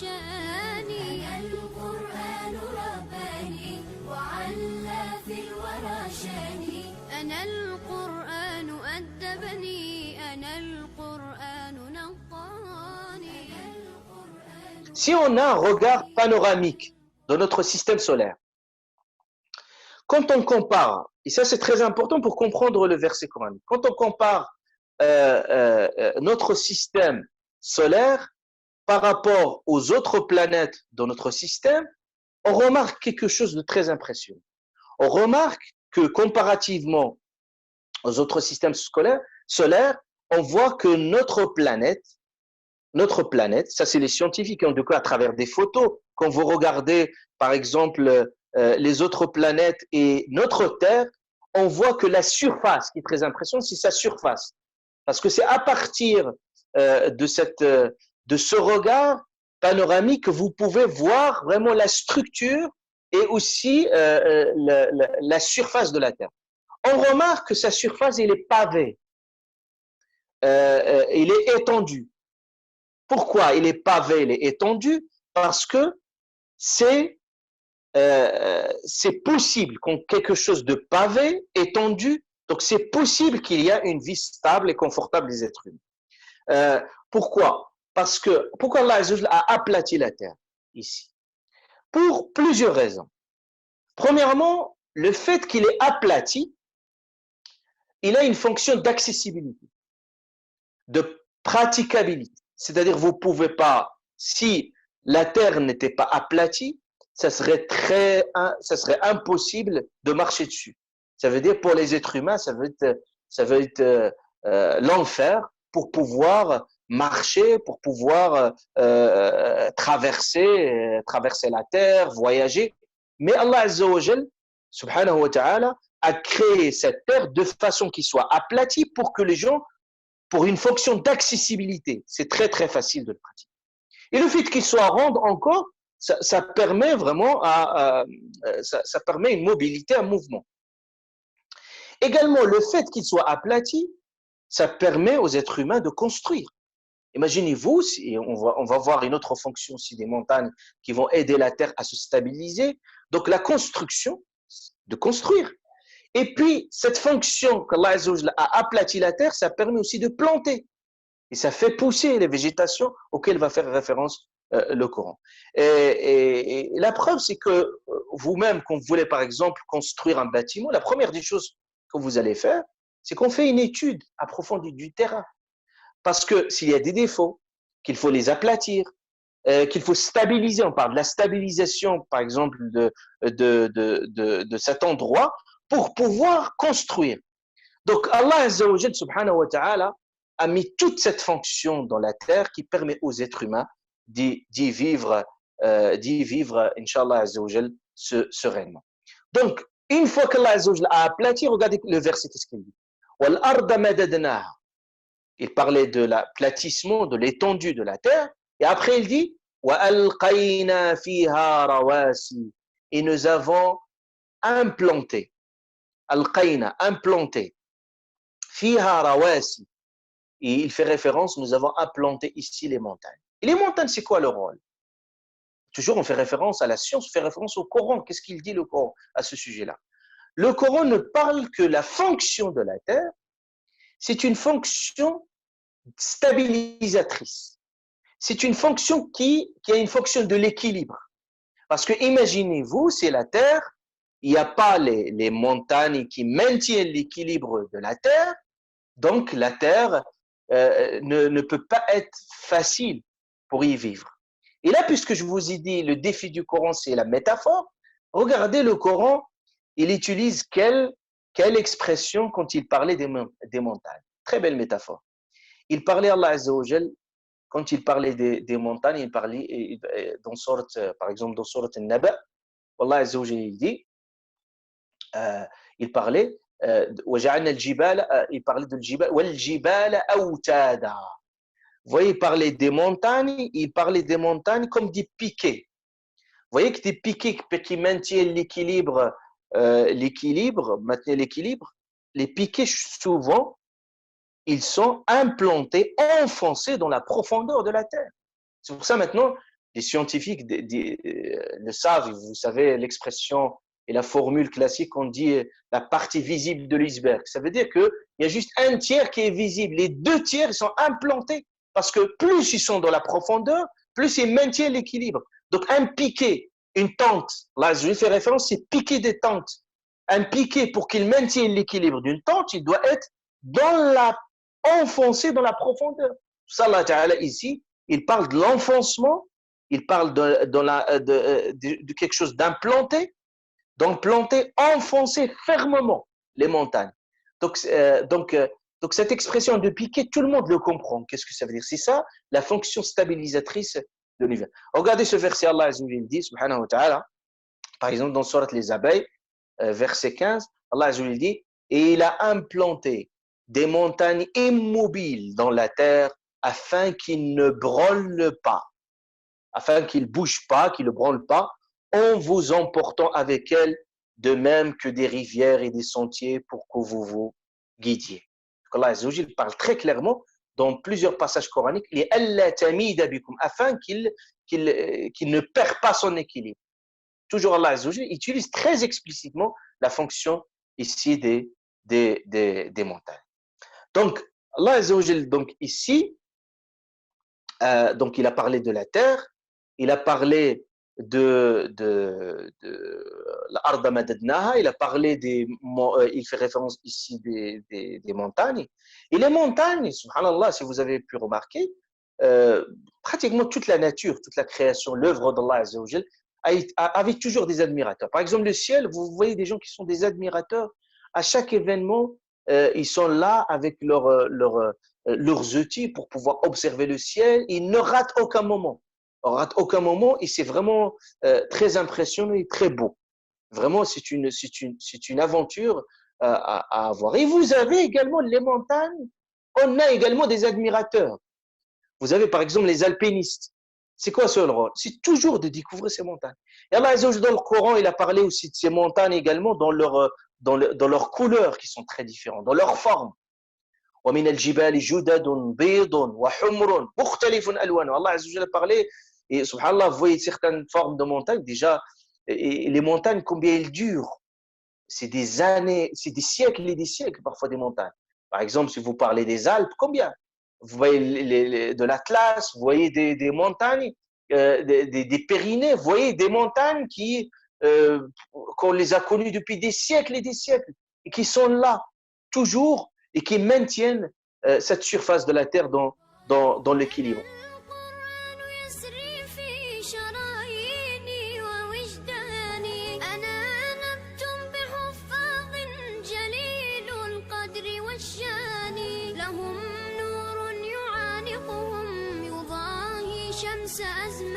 شاني. أنا القرآن رباني وعلى في الورى شاني. أنا القرآن أدبني. أنا القرآن نقاني. Si on a un regard panoramique de notre système solaire, quand on compare, et ça c'est très important pour comprendre le verset coranique, quand on compare notre système solaire par rapport aux autres planètes dans notre système, on remarque quelque chose de très impressionnant. On remarque que comparativement aux autres systèmes solaires, on voit que notre planète, ça c'est les scientifiques, en tout cas à travers des photos, quand vous regardez par exemple les autres planètes et notre Terre, on voit que la surface, qui est très impressionnante, c'est sa surface. Parce que c'est à partir de ce regard panoramique que vous pouvez voir vraiment la structure et aussi la surface de la Terre. On remarque que sa surface, elle est pavée, il est étendu. Pourquoi il est pavé, il est étendu? Parce que c'est possible quand quelque chose de pavé, étendu, donc c'est possible qu'il y a une vie stable et confortable des êtres humains. Pourquoi? Parce que, pourquoi Allah a aplati la terre ici? Pour plusieurs raisons. Premièrement, le fait qu'il est aplati, il a une fonction d'accessibilité, de praticabilité. C'est-à-dire, vous pouvez pas, si la terre n'était pas aplatie, ça serait impossible de marcher dessus. Ça veut dire, pour les êtres humains, ça veut être l'enfer pour pouvoir marcher, pour pouvoir traverser la terre, voyager. Mais Allah Azza wa Jal, subhanahu wa ta'ala, a créé cette terre de façon qu'il soit aplatie pour que les gens, pour une fonction d'accessibilité, c'est très très facile de le pratiquer. Et le fait qu'il soit rond encore, ça permet vraiment ça permet une mobilité, un mouvement. Également, le fait qu'il soit aplati, ça permet aux êtres humains de construire. Imaginez-vous, on va voir une autre fonction aussi des montagnes qui vont aider la terre à se stabiliser. Donc la construction, de construire. Et puis, cette fonction qu'Allah a aplati la terre, ça permet aussi de planter. Et ça fait pousser les végétations auxquelles va faire référence le Coran. Et la preuve, c'est que vous-même, quand vous voulez par exemple construire un bâtiment, la première des choses que vous allez faire, c'est qu'on fait une étude approfondie du terrain. Parce que s'il y a des défauts, qu'il faut les aplatir, qu'il faut stabiliser, on parle de la stabilisation par exemple de cet endroit pour pouvoir construire. Donc Allah Azza wa Jal subhanahu wa ta'ala a mis toute cette fonction dans la terre qui permet aux êtres humains d'y vivre, Inch'Allah Azza wa Jal, sereinement. Donc, une fois qu'Allah Azza wa Jal a aplati, regardez le verset, qu'est-ce qu'il dit? Wal arda madadnaha. Il parlait de l'aplatissement, de l'étendue de la terre, et après il dit wa alqayna fiha rawasi. Et nous avons implanté, alqayna, implanté, fiha rawasi. Et il fait référence, nous avons implanté ici les montagnes. Et les montagnes, c'est quoi leur rôle? Toujours, on fait référence à la science, on fait référence au Coran. Qu'est-ce qu'il dit le Coran à ce sujet-là? Le Coran ne parle que la fonction de la terre, c'est une fonction stabilisatrice. C'est une fonction qui a une fonction de l'équilibre. Parce que imaginez-vous, c'est la terre, il n'y a pas les montagnes qui maintiennent l'équilibre de la terre, donc la terre ne peut pas être facile pour y vivre. Et là, puisque je vous ai dit, le défi du Coran, c'est la métaphore, regardez le Coran, il utilise quelle expression quand il parlait des montagnes. Très belle métaphore. Il parlait, Allah Azza wa Jal, quand il parlait des montagnes, il parlait par exemple dans Surat An-Naba, Allah Azza wa Jal, il dit, il parlait, il parlait de l'jibal, wal-jibal awtada. Vous voyez, il parlait des montagnes comme des piquets. Vous voyez que des piquets qui maintiennent l'équilibre, maintenir l'équilibre, les piquets souvent, ils sont implantés, enfoncés dans la profondeur de la terre. C'est pour ça maintenant, les scientifiques le savent. Vous savez l'expression et la formule classique, on dit la partie visible de l'iceberg. Ça veut dire qu'il y a juste un tiers qui est visible. Les 2 tiers ils sont implantés parce que plus ils sont dans la profondeur, plus ils maintiennent l'équilibre. Donc un piquet, une tente, là je vais faire référence, c'est piquet des tentes. Un piquet, pour qu'il maintienne l'équilibre d'une tente, il doit être enfoncé dans la profondeur. Ça, Allah Ta'ala, ici, il parle de l'enfoncement, il parle de quelque chose d'implanté, donc planter, enfoncer fermement les montagnes. Donc, cette expression de piquer, tout le monde le comprend. Qu'est-ce que ça veut dire? C'est ça, la fonction stabilisatrice de l'univers. Regardez ce verset, Allah Azza wa Jalla dit, subhanahu wa ta'ala, par exemple, dans Sourate les abeilles, verset 15, Allah Azza wa Jalla dit, et il a implanté des montagnes immobiles dans la terre afin qu'ils ne brûlent pas, afin qu'ils ne bougent pas, qu'ils ne brûlent pas, en vous emportant avec elles, de même que des rivières et des sentiers pour que vous vous guidiez. Allah Azza wa Jalla parle très clairement dans plusieurs passages coraniques, afin qu'il ne perd pas son équilibre. Toujours Allah Azza wa Jalla utilise très explicitement la fonction ici des montagnes. Donc, Allah Azza wa Jalla, donc ici, donc il a parlé de la terre, il a parlé de l'arda madadnaha, il a parlé il fait référence ici des montagnes. Et les montagnes, subhanallah, si vous avez pu remarquer, pratiquement toute la nature, toute la création, l'œuvre d'Allah Azza wa Jalla avait toujours des admirateurs. Par exemple, le ciel, vous voyez des gens qui sont des admirateurs. À chaque événement, ils sont là avec leurs outils pour pouvoir observer le ciel. Ils ne ratent aucun moment. On rate aucun moment et c'est vraiment très impressionnant et très beau. Vraiment, c'est une aventure à avoir. Et vous avez également les montagnes. On a également des admirateurs. Vous avez par exemple les alpinistes. C'est quoi ce rôle? C'est toujours de découvrir ces montagnes. Et Allah Azza wa Jalla, dans le Coran, il a parlé aussi de ces montagnes également dans leurs couleurs qui sont très différentes, dans leurs formes. ومن الجبال جدد بيض وحمر مختلف ألوانه. Allah Azza wa Jalla parlait, et subhanallah, vous voyez certaines formes de montagnes, déjà, et les montagnes, combien elles durent? C'est des années, c'est des siècles et des siècles, parfois, des montagnes. Par exemple, si vous parlez des Alpes, combien? Vous voyez de l'Atlas, vous voyez des montagnes, des Pyrénées, vous voyez des montagnes qu'on les a connues depuis des siècles et des siècles, et qui sont là, toujours, et qui maintiennent cette surface de la terre dans l'équilibre. شمس أزمان